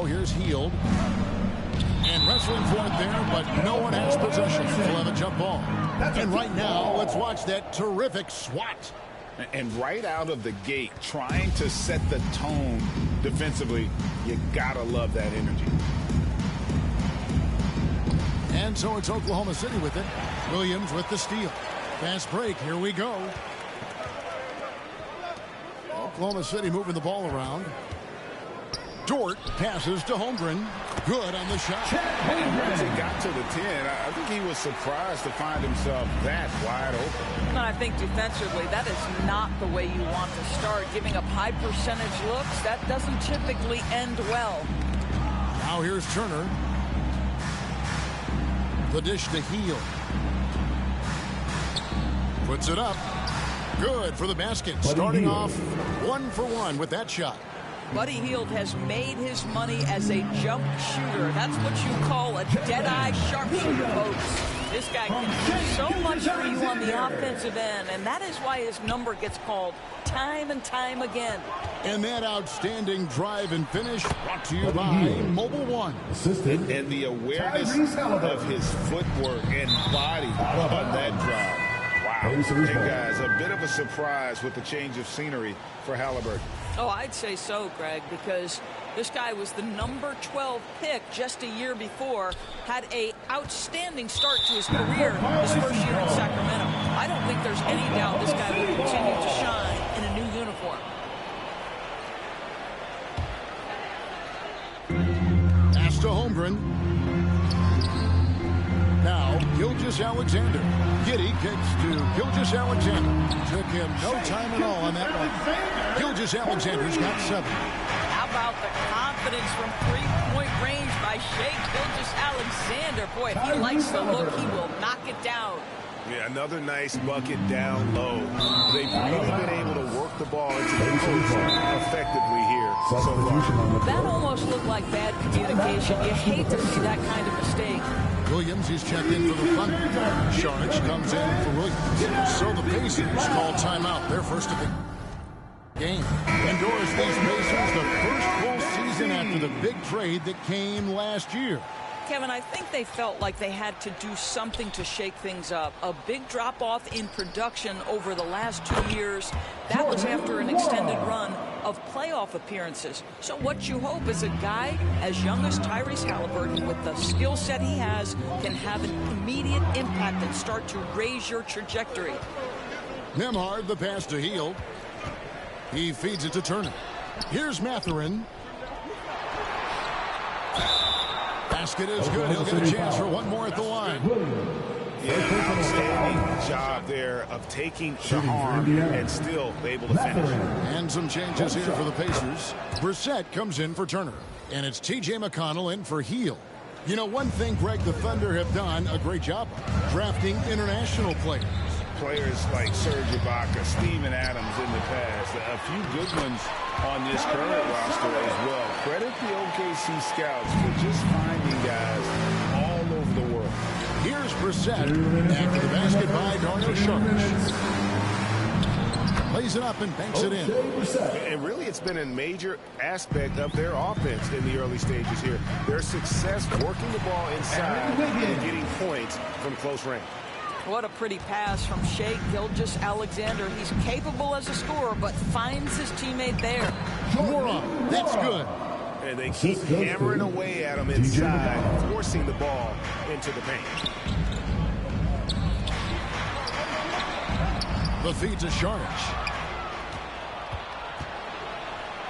here's Hield. And wrestling for it there, but no one has possession. We'll have a jump ball. And right now, let's watch that terrific swat. And right out of the gate, trying to set the tone defensively, you gotta love that energy. And so it's Oklahoma City with it. Williams with the steal. Fast break, here we go. Oklahoma City moving the ball around. Dort passes to Holmgren. Good on the shot. And once he got to the 10, I think he was surprised to find himself that wide open. And I think defensively, that is not the way you want to start. Giving up high percentage looks, that doesn't typically end well. Now here's Turner. The dish to Hield. Puts it up. Good for the basket. Starting off 1 for 1 with that shot. Buddy Hield has made his money as a jump shooter. That's what you call a dead-eye sharpshooter, folks. This guy can do so much for you on the offensive end, and that is why his number gets called time and time again. And that outstanding drive and finish brought to you by Mobile One. And the awareness of his footwork and body on that drive. Wow. Hey, guys, a bit of a surprise with the change of scenery for Halliburton. Oh, I'd say so, Greg, because this guy was the number 12 pick just a year before, had a outstanding start to his career his first year in Sacramento. I don't think there's any doubt this guy will continue to shine in a new uniform. Pass to Holmgren. Now, Gilgeous-Alexander. Giddey kicks to Gilgeous-Alexander. Took him no time at all on that one. Gilgeous-Alexander's got 7. How about the confidence from three-point range by Shai Gilgeous-Alexander? Boy, if he likes the look, he will knock it down. Yeah, another nice bucket down low. They've really been able to work the ball into the post effectively here so far. That almost looked like bad communication. You hate to see that kind of mistake. Williams, he's checked in for the Thunder. Šarić comes in for Williams. So the Pacers call timeout. Their first of the game. Endorse these Pacers, the first full season after the big trade that came last year. Kevin, I think they felt like they had to do something to shake things up. A big drop-off in production over the last 2 years. That was after an extended run of playoff appearances. So what you hope is a guy as young as Tyrese Halliburton, with the skill set he has, can have an immediate impact and start to raise your trajectory. Nembhard, the pass to Hield. He feeds it to Turner. Here's Mathurin. Basket is good. He'll get a chance for one more at the line. Yeah, outstanding job there of taking the harm and still able to finish. And some changes here for the Pacers. Brissett comes in for Turner. And it's T.J. McConnell in for Hield. You know, one thing, Greg, the Thunder have done a great job of drafting international players. Players like Serge Ibaka, Steven Adams in the past. A few good ones on this current roster as well. Credit the OKC scouts for just finding guys all over the world. Here's Brissett after the basket by Dario Šarić. Plays it up and banks it in. And really, it's been a major aspect of their offense in the early stages here. Their success working the ball inside and getting points from close range. What a pretty pass from Shai Gilgeous-Alexander. He's capable as a scorer, but finds his teammate there. Moron, that's good. And they keep hammering away at him inside, forcing the ball into the paint. The feed to Šarić.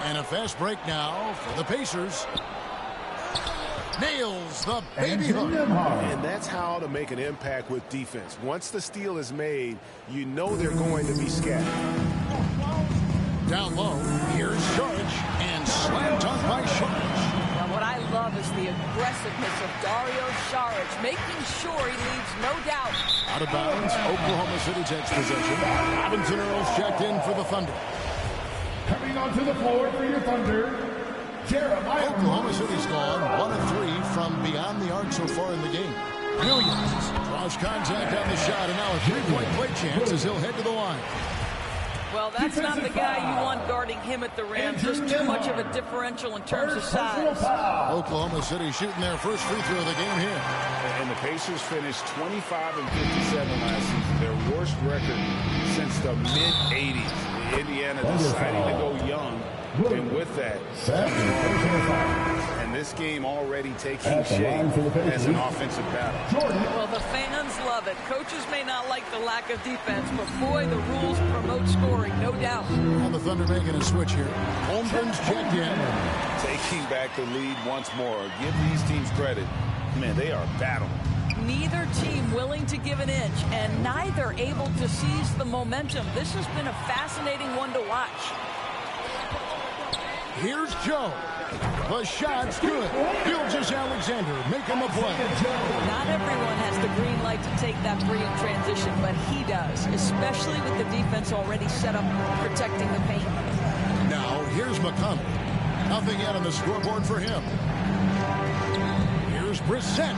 And a fast break now for the Pacers. Nails the baby hook. And that's how to make an impact with defense. Once the steal is made, you know they're going to be scattered. Down low, here's Šarić, and slam dunk by Šarić. Now what I love is the aggressiveness of Dario Šarić, making sure he leaves no doubt. Out of bounds, Oklahoma City takes possession. Robinson Earls checked in for the Thunder. Coming onto the floor for your Thunder, Jeremiah. Oklahoma City's gone 1 of 3 from beyond the arc so far in the game. Williams draws contact on the shot, and now a 3-point play chance as he'll head to the line. Well, that's not the guy you want guarding him at the rim. Just too much of a differential in terms of size. Oklahoma City shooting their first free throw of the game here. And the Pacers finished 25 and 57 last season, their worst record since the mid-'80s. Indiana deciding to go young, and with that, and this game already taking shape as an offensive battle. Well, the fans love it. Coaches may not like the lack of defense, but boy, the rules promote scoring, no doubt. Now the Thunder making a switch here. Holmgren's checked in. Taking back the lead once more. Give these teams credit. Man, they are battling. Neither team willing to give an inch, and neither able to seize the momentum. This has been a fascinating one to watch. Here's Joe. The shot's good. Gilgeous-Alexander making the play. Not everyone has the green light to take that free in transition, but he does, especially with the defense already set up protecting the paint. Now, here's McConnell. Nothing yet on the scoreboard for him. Here's Brissett.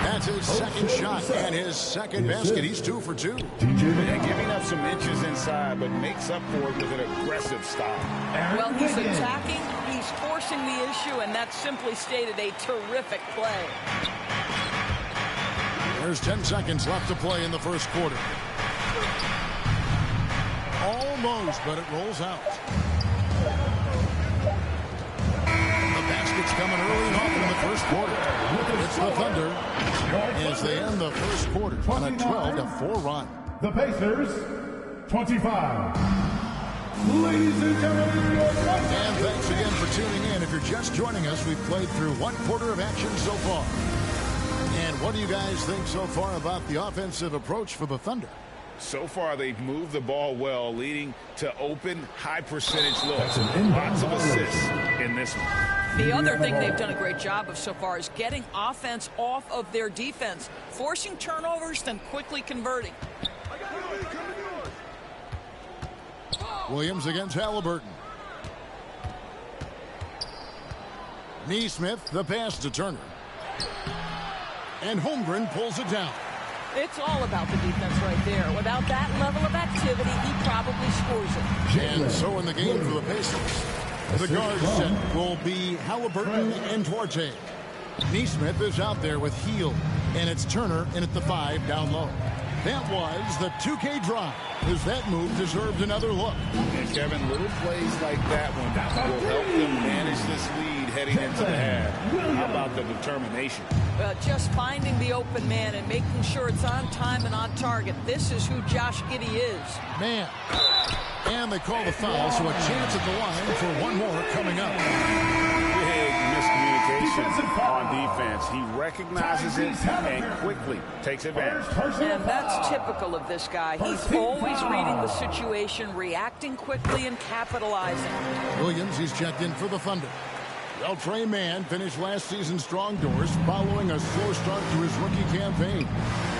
That's his second shot and his second basket. He's 2 for 2. And giving up some inches inside, but makes up for it with an aggressive style. Well, he's attacking, he's forcing the issue, and that's simply stated a terrific play. There's 10 seconds left to play in the first quarter. Almost, but it rolls out. The basket's coming early and often in the first quarter. It's the Thunder as they end the first quarter on a 12-4 run. The Pacers, 25. Ladies and gentlemen, And thanks again for tuning in. If you're just joining us, we've played through one quarter of action so far. And what do you guys think so far about the offensive approach for the Thunder? So far, they've moved the ball well, leading to open, high-percentage looks. Lots of assists in this one. The other thing they've done a great job of so far is getting offense off of their defense, forcing turnovers, then quickly converting. Williams against Halliburton. Neesmith, the pass to Turner. And Holmgren pulls it down. It's all about the defense right there. Without that level of activity, he probably scores it. And so in the game for the Pacers, the guard set will be Halliburton and Duarte. Neesmith is out there with Hield, and it's Turner in at the 5 down low. That was the 2K drive, as that move deserved another look. And Kevin, little plays like that one will help them manage this lead heading into the half. How about the determination? Just finding the open man and making sure it's on time and on target. This is who Josh Giddey is. Man. And they call the foul, so a chance at the line for one more coming up. Big miscommunication on defense. He recognizes it and quickly takes advantage. And that's typical of this guy. He's always reading the situation, reacting quickly, and capitalizing. Williams, he's checked in for the Thunder. Beltray Mann finished last season strong doors following a slow start to his rookie campaign.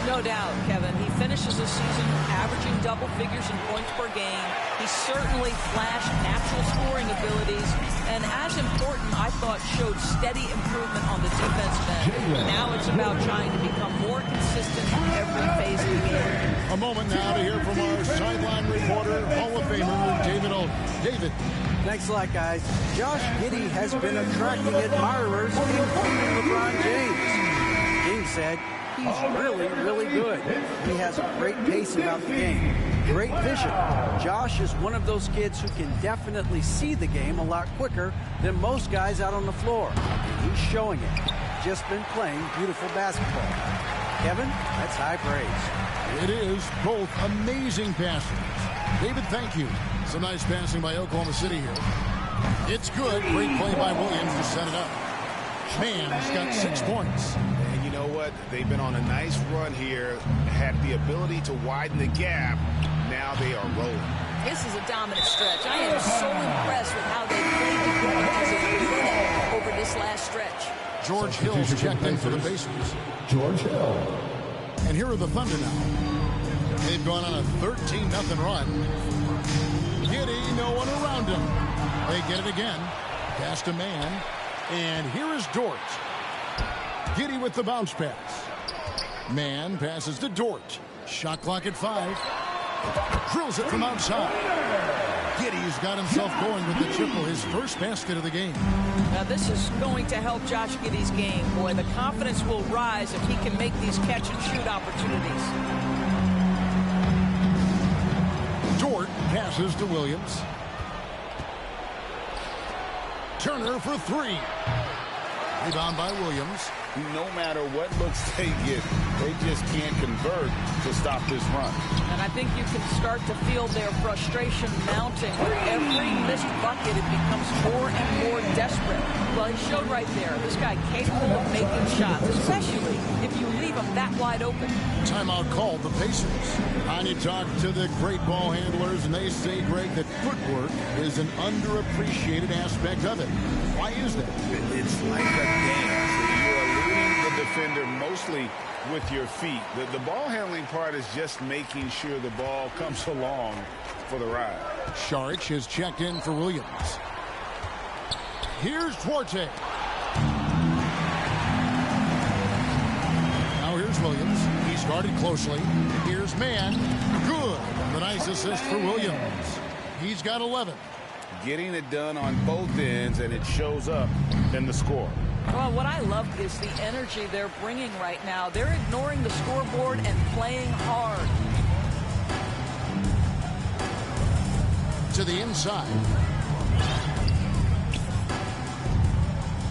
No doubt, Kevin. He finishes the season averaging double figures in points per game. He certainly flashed natural scoring abilities, and as important, I thought, showed steady improvement on the defensive end. Now it's about trying to become more consistent in every phase of the game. A moment now to hear from our sideline reporter, Hall of Famer David Olden. David. Thanks a lot, guys. Josh Giddey has been attracting admirers, including LeBron James. James said he's really, really good. He has a great pace about the game. Great vision. Josh is one of those kids who can definitely see the game a lot quicker than most guys out on the floor. And he's showing it. Just been playing beautiful basketball. Kevin, that's high praise. It is both amazing passers. David, thank you. Some nice passing by Oklahoma City here. It's good. Great play by Williams to set it up. Mann's got 6 points. And you know what? They've been on a nice run here, had the ability to widen the gap. Now they are rolling. This is a dominant stretch. I am so impressed with how they played the game as a unit over this last stretch. George Hill's checked in for the Pacers. George Hill. And here are the Thunder now. They've gone on a 13-0 run. Giddey, no one around him. They get it again. Pass to Mann. And here is Dort. Giddey with the bounce pass. Mann passes to Dort. Shot clock at 5. Drills it from outside. Giddey's got himself going with the triple, his first basket of the game. Now this is going to help Josh Giddey's game. Boy, the confidence will rise if he can make these catch-and-shoot opportunities. Dort passes to Williams. Turner for three. Rebound by Williams. No matter what looks they get, they just can't convert to stop this run. And I think you can start to feel their frustration mounting. With every missed bucket, it becomes more and more desperate. Well, he showed right there, this guy capable of making shots, especially if you leave him that wide open. Timeout called the Pacers. And you talk to the great ball handlers, and they say, Greg, that footwork is an underappreciated aspect of it. Why is that? It's like a dance. You're eluding the defender mostly with your feet. The ball handling part is just making sure the ball comes along for the ride. Saric has checked in for Williams. Here's Duarte. Now here's Williams. He's guarded closely. Here's Mann. Good. The nice assist for Williams. He's got 11. Getting it done on both ends, and it shows up in the score. Well, what I love is the energy they're bringing right now. They're ignoring the scoreboard and playing hard. To the inside.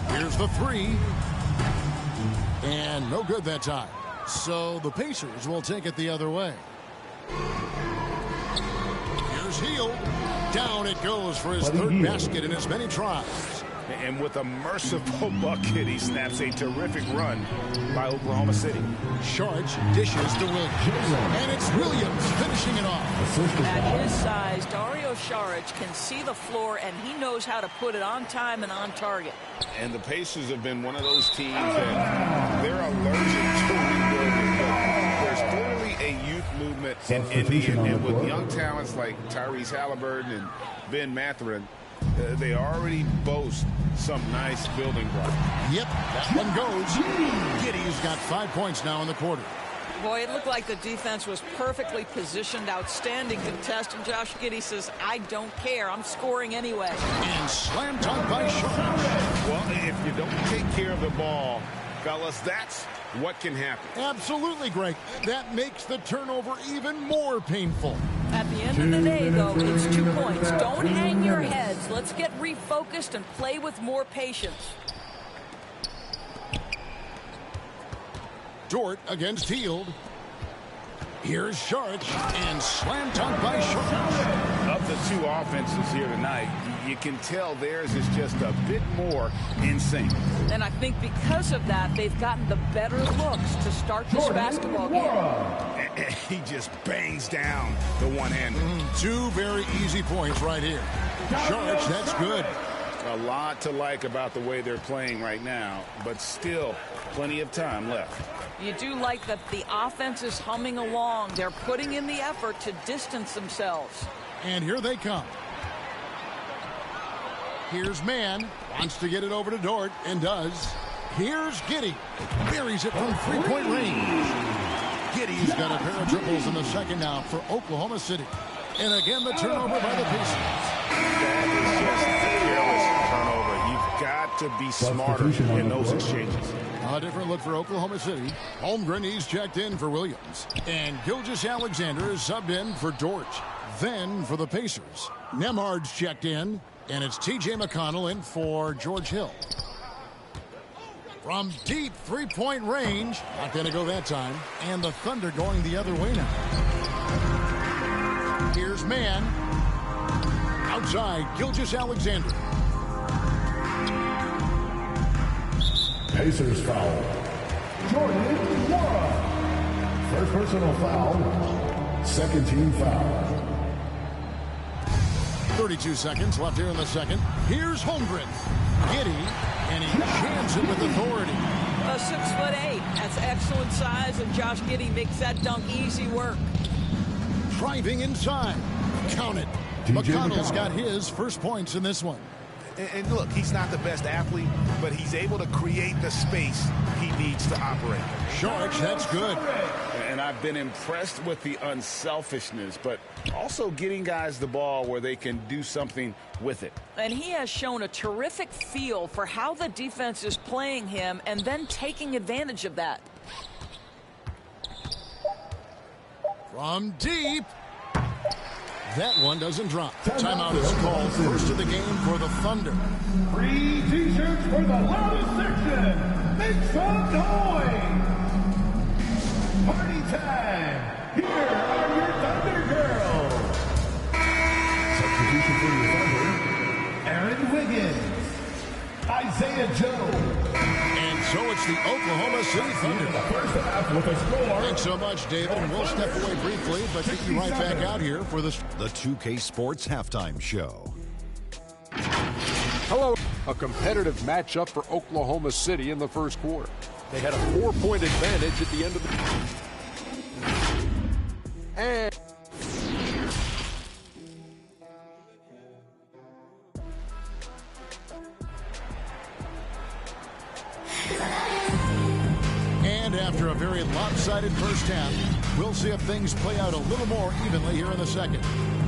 Here's the three. And no good that time. So the Pacers will take it the other way. Here's Hield. Down it goes for his third basket in as many tries. And with a merciful bucket, he snaps a terrific run by Oklahoma City. Saric dishes to Williams. And it's Williams finishing it off. At his size, Dario Saric can see the floor, and he knows how to put it on time and on target. And the Pacers have been one of those teams that they're allergic to rebuilding. But there's clearly a youth movement in Indy, and with young talents like Tyrese Halliburton and Ben Mathurin, they already boast some nice building blocks. Yep, that one goes. Giddey's got 5 points now in the quarter. Boy, it looked like the defense was perfectly positioned. Outstanding contest. And Josh Giddey says, I don't care. I'm scoring anyway. And slam dunk by Saric. Well, if you don't take care of the ball, fellas, that's what can happen. Absolutely, Greg. That makes the turnover even more painful. At the end of the day, though, it's 2 points. Don't hang your heads. Let's get refocused and play with more patience. Dort against Hield. Here's Saric, and slam dunk by Saric. Of the two offenses here tonight, you can tell theirs is just a bit more in sync. And I think because of that, they've gotten the better looks to start this basketball game. He just bangs down the one-hander. Two very easy points right here. Saric, that's good. A lot to like about the way they're playing right now, but still plenty of time left. You do like that the offense is humming along. They're putting in the effort to distance themselves. And here they come. Here's Mann. Wants to get it over to Dort, and does. Here's Giddey. Buries it from three-point range. Giddey's got a pair of triples in the second now for Oklahoma City. And again, the turnover by the Pacers. That is just a careless turnover. You've got to be smarter in those exchanges. A different look for Oklahoma City. Holmgren, he's checked in for Williams. And Gilgeous-Alexander is subbed in for Dort. Then for the Pacers, Nembhard's checked in. And it's T.J. McConnell in for George Hill. From deep three-point range. Not going to go that time. And the Thunder going the other way now. Here's Mann. Outside, Gilgeous-Alexander. Pacers foul. Jordan Nwora. First personal foul. Second team foul. 32 seconds left here in the second. Here's Holmgren. Giddey, and he jams it with authority. 6'8". That's excellent size, and Josh Giddey makes that dunk easy work. Driving inside. Count it. McConnell's got his first points in this one. And look, he's not the best athlete, but he's able to create the space he needs to operate. Saric, that's good. And I've been impressed with the unselfishness, but also getting guys the ball where they can do something with it. And he has shown a terrific feel for how the defense is playing him and then taking advantage of that. From deep. That one doesn't drop. Timeout is called. First of the game for the Thunder. Free T-shirts for the loudest section. Make some noise. Party time. Here are your Thunder Girls. Substitution for your Thunder. Aaron Wiggins. Isaiah Joe. And so it's the Oklahoma City Thunder. First half with a score. Thanks so much, David. And we'll step away briefly, but get you right back out here for the 2K Sports Halftime Show. Hello. A competitive matchup for Oklahoma City in the first quarter. They had a 4-point advantage at the end of the... And... And after a very lopsided first half, we'll see if things play out a little more evenly here in the second.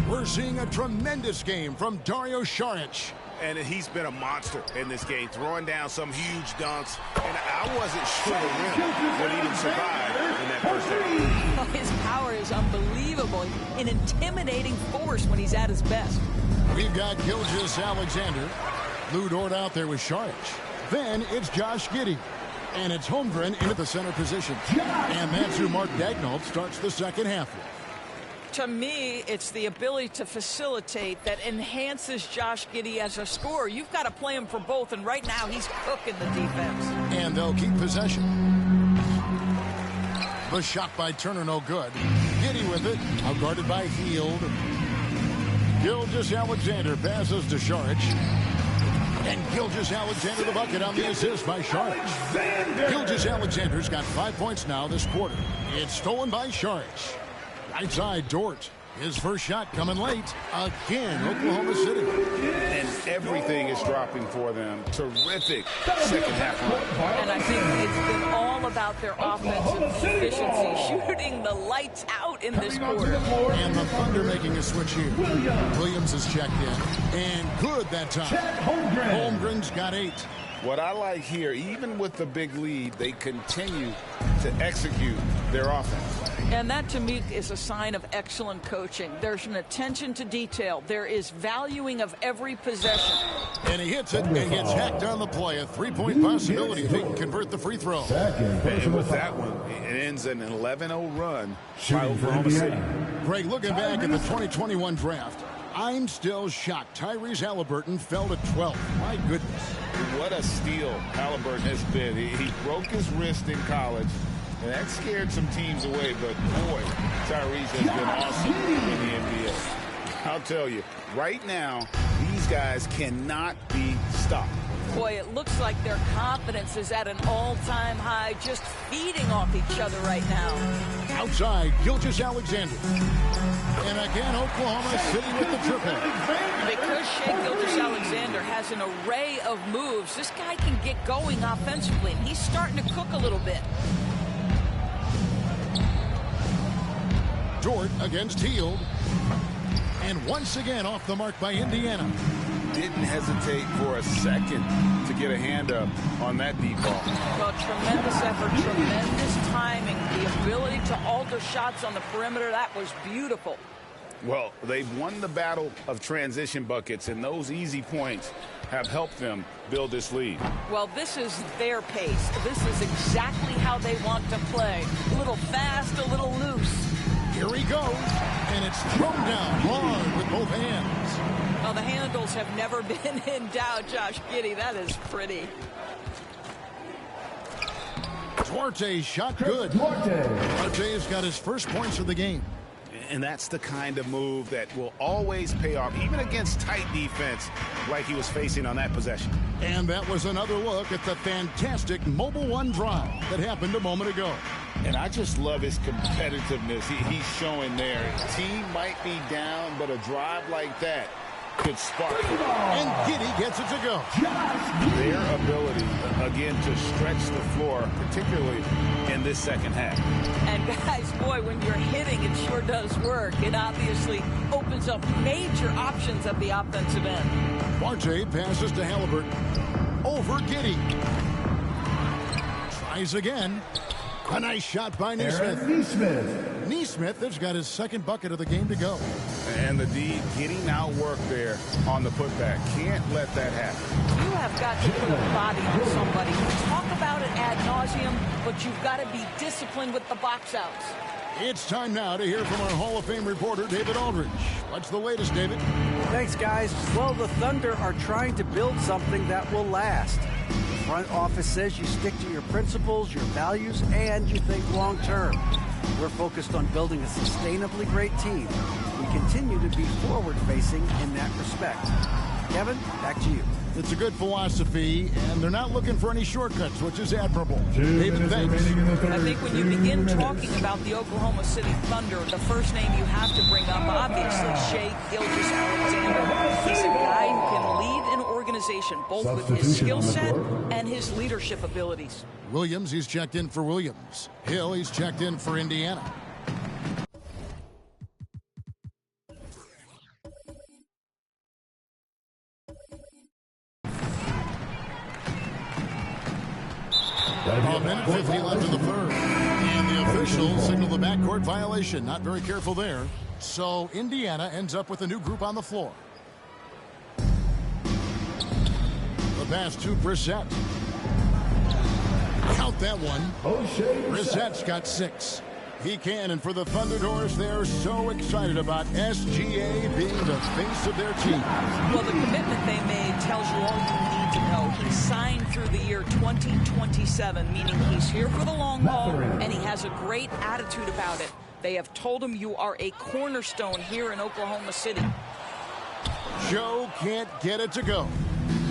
We're seeing a tremendous game from Dario Saric. And he's been a monster in this game, throwing down some huge dunks. And I wasn't sure the rim would even survive in that first half. Oh, his power is unbelievable. An intimidating force when he's at his best. We've got Gilgeous-Alexander. Lou Dort out there with Saric. Then it's Josh Giddey. And it's Holmgren into the center position. And that's who Mark Daigneault starts the second half with. To me, it's the ability to facilitate that enhances Josh Giddey as a scorer. You've got to play him for both, and right now he's cooking the defense. And they'll keep possession. The shot by Turner, no good. Giddey with it, outguarded by Hield. Gilgeous-Alexander passes to Saric. And Gilgeous-Alexander the bucket on the assist by Saric. Gilgeous-Alexander's got 5 points now this quarter. It's stolen by Saric. Right side, Dort. His first shot coming late. Again, Oklahoma City. And everything is dropping for them. Terrific second half run. And I think it's been all about their offensive efficiency, shooting the lights out in this quarter. And the Thunder making a switch here. Williams is checked in. And good that time. Holmgren's got 8. What I like here, even with the big lead, they continue to execute their offense. And that, to me, is a sign of excellent coaching. There's an attention to detail. There is valuing of every possession. And he hits it and gets hacked on the play. A 3-point possibility if he can convert the free throw. And with that one, it ends an 11-0 run by Oklahoma City. Greg, looking back at the 2021 draft, I'm still shocked. Tyrese Halliburton fell to 12th. My goodness. What a steal Halliburton has been. He broke his wrist in college, and that scared some teams away. But, boy, Tyrese has been awesome in the NBA. I'll tell you, right now, these guys cannot be stopped. Boy, it looks like their confidence is at an all-time high, just feeding off each other right now. Outside, Gilgeous-Alexander. And again, Oklahoma City with the triple. Because Shai Gilgeous-Alexander has an array of moves, this guy can get going offensively, and he's starting to cook a little bit. Dort against Hield. And once again off the mark by Indiana. Didn't hesitate for a second to get a hand up on that deep ball. Well, tremendous effort, tremendous timing, the ability to alter shots on the perimeter. That was beautiful. Well, they've won the battle of transition buckets, and those easy points have helped them build this lead. Well, this is their pace. This is exactly how they want to play. A little fast, a little loose. Here he goes, and it's thrown down hard with both hands. Well, the handles have never been in doubt, Josh Giddey. That is pretty. Duarte's shot good. Duarte's got his first points of the game. And that's the kind of move that will always pay off, even against tight defense like he was facing on that possession. And that was another look at the fantastic Mobile One drive that happened a moment ago. And I just love his competitiveness he's showing there. Team might be down, but a drive like that could spark it. And Giddey gets it to go. Their ability, again, to stretch the floor, particularly in this second half. And guys, boy, when you're hitting, it sure does work. It obviously opens up major options at the offensive end. Marte passes to Halliburton. Over Giddey. Tries again. A nice shot by Nesmith. Nesmith has got his second bucket of the game to go. And the D getting out work there on the putback. Can't let that happen. You have got to put a body on somebody. You talk about it ad nauseum, but you've got to be disciplined with the box outs. It's time now to hear from our Hall of Fame reporter, David Aldridge. What's the latest, David? Thanks, guys. Well, the Thunder are trying to build something that will last. The front office says you stick to your principles, your values, and you think long term. We're focused on building a sustainably great team. We continue to be forward-facing in that respect. Kevin, back to you. It's a good philosophy, and they're not looking for any shortcuts, which is admirable. David, thanks. I think when you begin talking about the Oklahoma City Thunder, the first name you have to bring up, obviously, Shai Gilgeous-Alexander. He's a guy who can lead an organization, both with his skill set and his leadership abilities. Williams, he's checked in for Williams. Hill, he's checked in for Indiana. A minute 50 left in the third. And the officials signal the backcourt violation. Not very careful there. So Indiana ends up with a new group on the floor. The pass to Brissett. Count that one. Brissett's got 6. He can, and for the Thunderbirds, they're so excited about SGA being the face of their team. Well, the commitment they made tells you all you need to know. He signed through the year 2027, meaning he's here for the long haul, and he has a great attitude about it. They have told him you are a cornerstone here in Oklahoma City. Joe can't get it to go.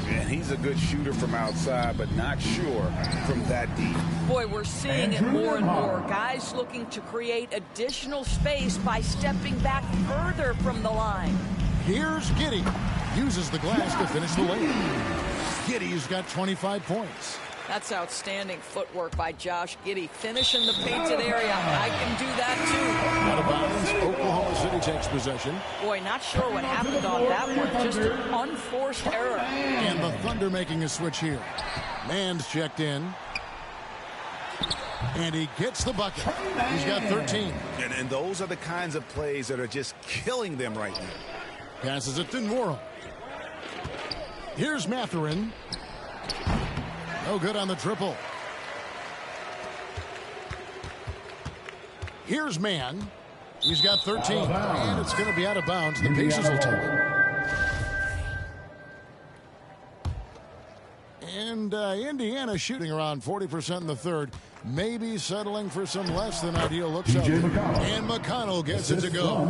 And he's a good shooter from outside, but not sure from that deep. Boy, we're seeing it more and more. Guys looking to create additional space by stepping back further from the line. Here's Giddey. Uses the glass to finish the layup. Giddey's got 25 points. That's outstanding footwork by Josh Giddey. Finish in the painted area. I can do that too. Out of bounds. Oklahoma City takes possession. Boy, not sure what happened on that one. Just an unforced error. And the Thunder making a switch here. Mann's checked in. And he gets the bucket. He's got 13. And those are the kinds of plays that are just killing them right now. Passes it to Nwora. Here's Mathurin. No good on the triple. Here's Mann. He's got 13. And it's going to be out of bounds. The Pacers will take it. And Indiana shooting around 40% in the third. Maybe settling for some less than ideal looks out there. And McConnell gets it to go.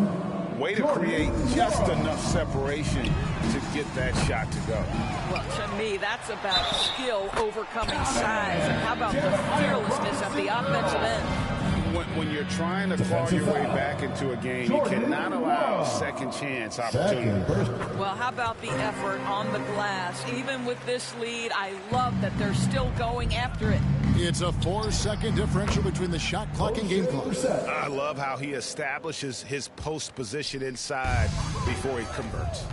Way to create just enough separation to get that shot to go. Well, to me, that's about skill overcoming size. And how about the fearlessness at the offensive end? When you're trying to claw your way back into a game, you cannot allow second chance opportunity. Well, how about the effort on the glass? Even with this lead, I love that they're still going after it. It's a 4-second differential between the shot clock and game clock. I love how he establishes his post position inside before he converts.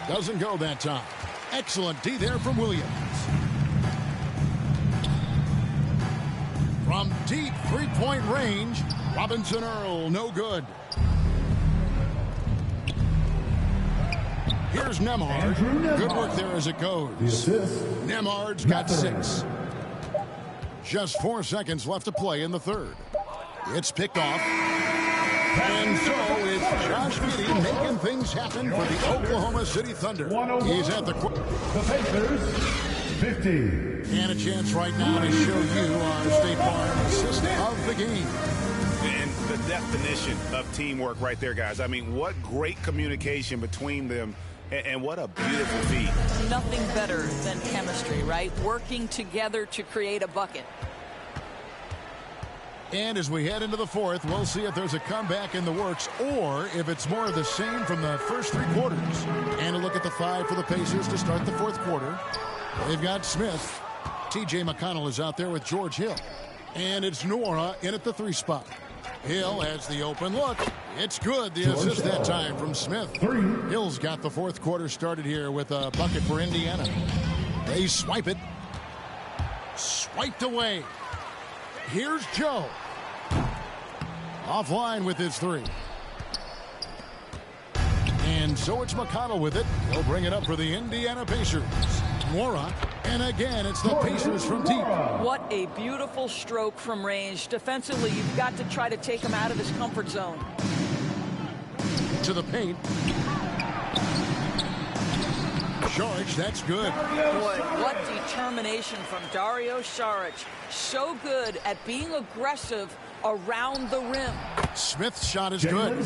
Doesn't go that time. Excellent D there from Williams. From deep three-point range, Robinson Earl, no good. Here's Nembhard. Good work there as it goes. Nembhard's got 6. Just 4 seconds left to play in the third. It's picked off. And so it's Josh Giddey making things happen for the Oklahoma City Thunder. He's at the Pacers, 50. And a chance right now to show you our State Farm assist of the game. And the definition of teamwork right there, guys. I mean, what great communication between them, and what a beautiful feat. Nothing better than chemistry, right? Working together to create a bucket. And as we head into the fourth, we'll see if there's a comeback in the works or if it's more of the same from the first three quarters. And a look at the five for the Pacers to start the fourth quarter. They've got Smith. T.J. McConnell is out there with George Hill. And it's Nwora in at the three spot. Hill has the open look. It's good. The assist that time from Smith. Hill's got the fourth quarter started here with a bucket for Indiana. They swipe it. Swiped away. Here's Joe. Offline with his three. And so it's McConnell with it. He'll bring it up for the Indiana Pacers. Nwora. And again, it's the Pacers from deep. What a beautiful stroke from range. Defensively, you've got to try to take him out of his comfort zone. To the paint. Saric, that's good. Boy, what determination from Dario Saric. So good at being aggressive around the rim. Smith's shot is good.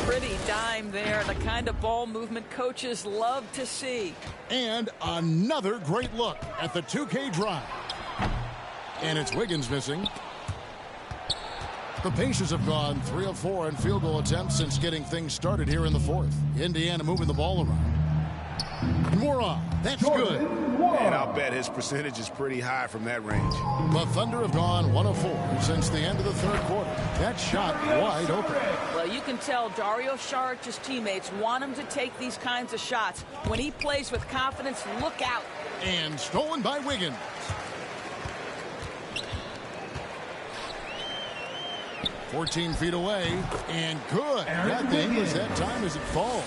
Pretty dime there. The kind of ball movement coaches love to see. And another great look at the 2K drive. And it's Wiggins missing. The Pacers have gone 3 of 4 in field goal attempts since getting things started here in the fourth. Indiana moving the ball around. Nwora, that's good. And I'll bet his percentage is pretty high from that range. The Thunder have gone 1 of 4 since the end of the third quarter. That shot wide open. Well, you can tell Dario Saric's teammates want him to take these kinds of shots. When he plays with confidence, look out. And stolen by Wiggins. "14 feet away, and good. That thing was that time as it falls.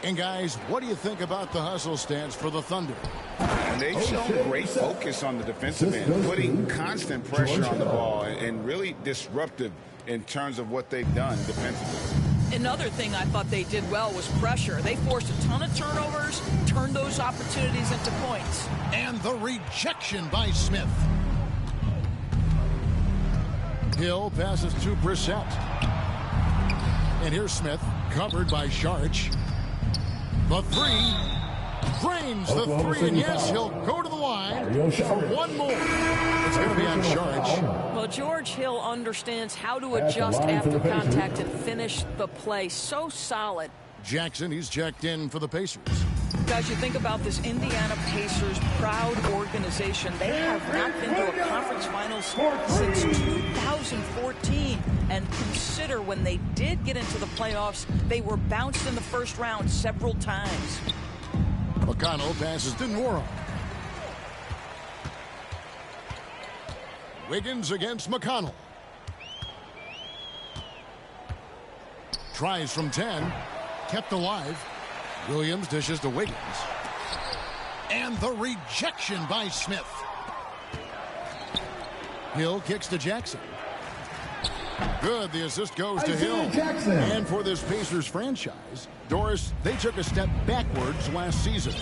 And guys, what do you think about the hustle stance for the Thunder? And they've shown great focus on the defensive end, putting constant pressure on the ball and really disruptive in terms of what they've done defensively. Another thing I thought they did well was pressure. They forced a ton of turnovers, turned those opportunities into points. And the rejection by Smith. Hill passes to Brissett. And here's Smith, covered by Saric. The three. Drains the three, and yes, he'll go to the line for one more. It's going to be on Saric. Well, George Hill understands how to adjust after contact and finish the play. So solid. Jackson, he's checked in for the Pacers. Guys, you think about this Indiana Pacers proud organization. They have not been to a conference finals since 2014. And consider when they did get into the playoffs, they were bounced in the first round several times. McConnell passes to Nwora. Wiggins against McConnell. Tries from 10. Kept alive. Williams dishes to Wiggins. And the rejection by Smith. Hill kicks to Jackson. Good. The assist goes to Hill. And for this Pacers franchise, Doris, they took a step backwards last season.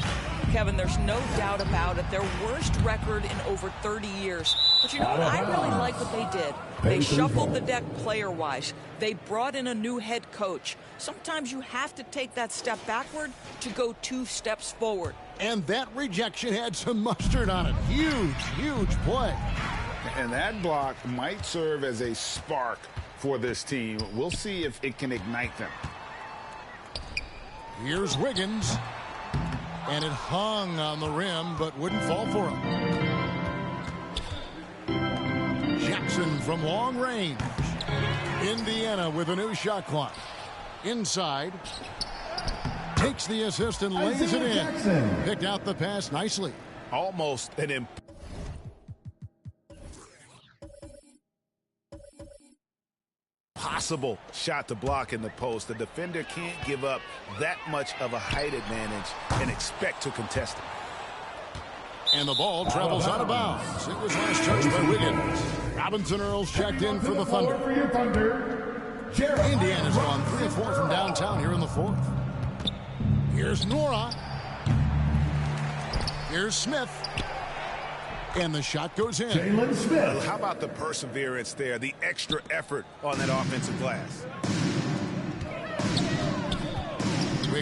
Kevin, there's no doubt about it. Their worst record in over 30 years. But you know what? I really like what they did. They shuffled the deck player-wise. They brought in a new head coach. Sometimes you have to take that step backward to go 2 steps forward. And that rejection had some mustard on it. Huge, huge play. And that block might serve as a spark for this team. We'll see if it can ignite them. Here's Wiggins. And it hung on the rim, but wouldn't fall for him. Jackson from long range. Indiana with a new shot clock. Inside. Takes the assist and lays it in. Picked out the pass nicely. Almost an impossible shot to block in the post. The defender can't give up that much of a height advantage and expect to contest it. And the ball travels out of bounds. It was last touched by Wiggins. Robinson Earls checked in for the Thunder. Indiana's gone 3 of 4 from downtown here in the fourth. Here's Nwora. Here's Smith. And the shot goes in. Well, how about the perseverance there, the extra effort on that offensive glass?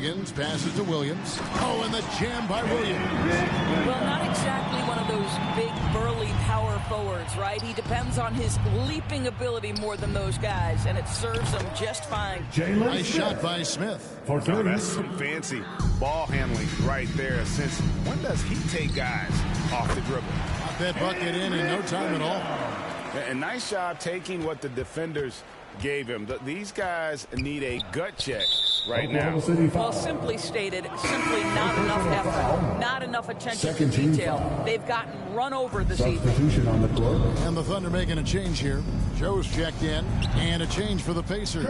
Wiggins passes to Williams. Oh, and the jam by Williams. Well, not exactly one of those big, burly power forwards, right? He depends on his leaping ability more than those guys, and it serves him just fine. Nice shot by Smith. Oh, that's some fancy ball handling right there. Since when does he take guys off the dribble? Got that bucket in no time at all. And nice job taking what the defenders gave him. These guys need a gut check right now. Well, simply stated, simply not enough effort, not enough attention to detail. They've gotten run over this evening. On the court. And the Thunder making a change here. Joe's checked in, and a change for the Pacers.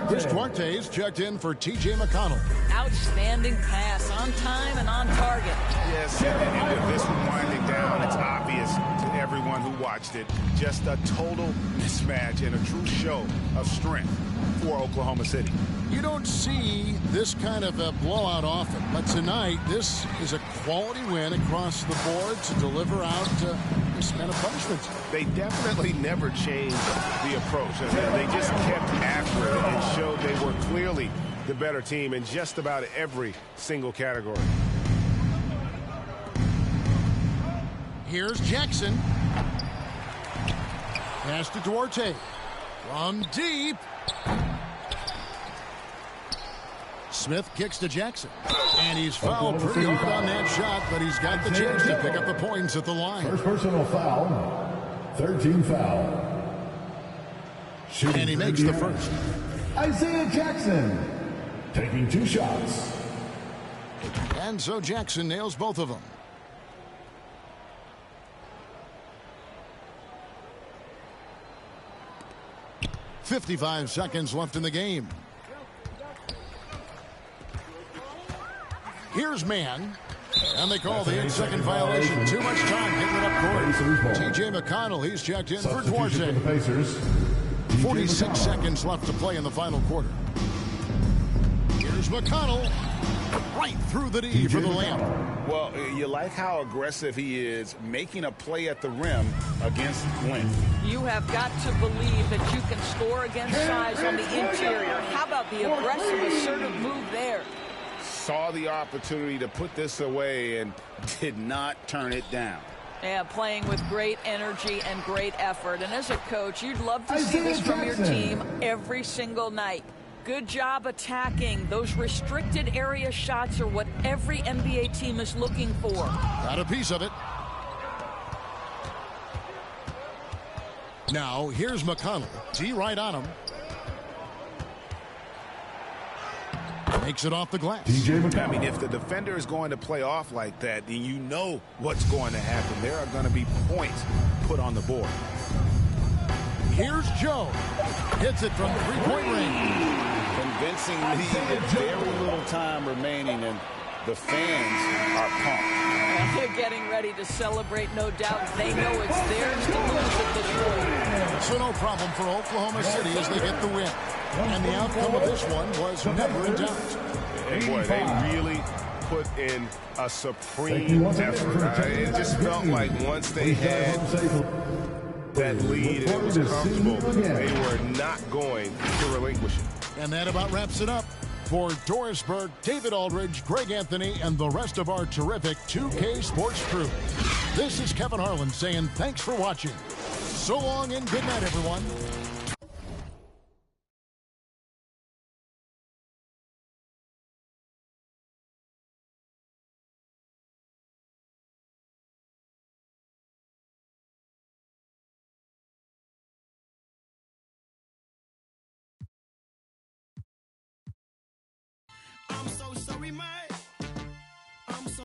Chris Duarte's checked in for T.J. McConnell. Outstanding pass, on time and on target. Yes, and with this one winding down, it's obvious to everyone who watched it. Just a total mismatch and a true show of strength for Oklahoma City. You don't see this kind of a blowout often, but tonight this is a quality win across the board to deliver out this kind of punishment. They definitely never changed the approach. They just kept after it and showed they were clearly the better team in just about every single category. Here's Jackson. Pass to Duarte. From deep. Smith kicks to Jackson. And he's fouled pretty hard on that shot, but he's got the chance to pick up the points at the line. First personal foul. 13 foul. And he makes the first. Isaiah Jackson taking 2 shots. And so Jackson nails both of them. .55 seconds left in the game. Here's Mann. And they call the 8-second violation. Too much time getting it up court. T.J. McConnell, he's checked in for Duarte. 46 seconds left to play in the final quarter. Here's McConnell. Right through the D for the layup. Well, you like how aggressive he is making a play at the rim against length. You have got to believe that you can score against size on the interior. How about the aggressive, assertive move there? Saw the opportunity to put this away and did not turn it down. Yeah, playing with great energy and great effort. And as a coach, you'd love to see this from your team every single night. Good job attacking. Those restricted area shots are what every NBA team is looking for. Got a piece of it. Now, here's McConnell. D right on him. Makes it off the glass. I mean, if the defender is going to play off like that, then you know what's going to happen. There are going to be points put on the board. Here's Joe. Hits it from three-point range. Convincing lead with very little time remaining, and the fans are pumped. They're getting ready to celebrate, no doubt. They know it's theirs to lose at this point. So no problem for Oklahoma City as they get the win. And the outcome of this one was never in doubt. And boy, they really put in a supreme effort. It just felt like once they had that lead and it was comfortable, they were not going to relinquish it. And that about wraps it up. For Doris Burke, David Aldridge, Greg Anthony, and the rest of our terrific 2K Sports crew, this is Kevin Harlan saying thanks for watching. So long and good night, everyone. I'm so sorry, my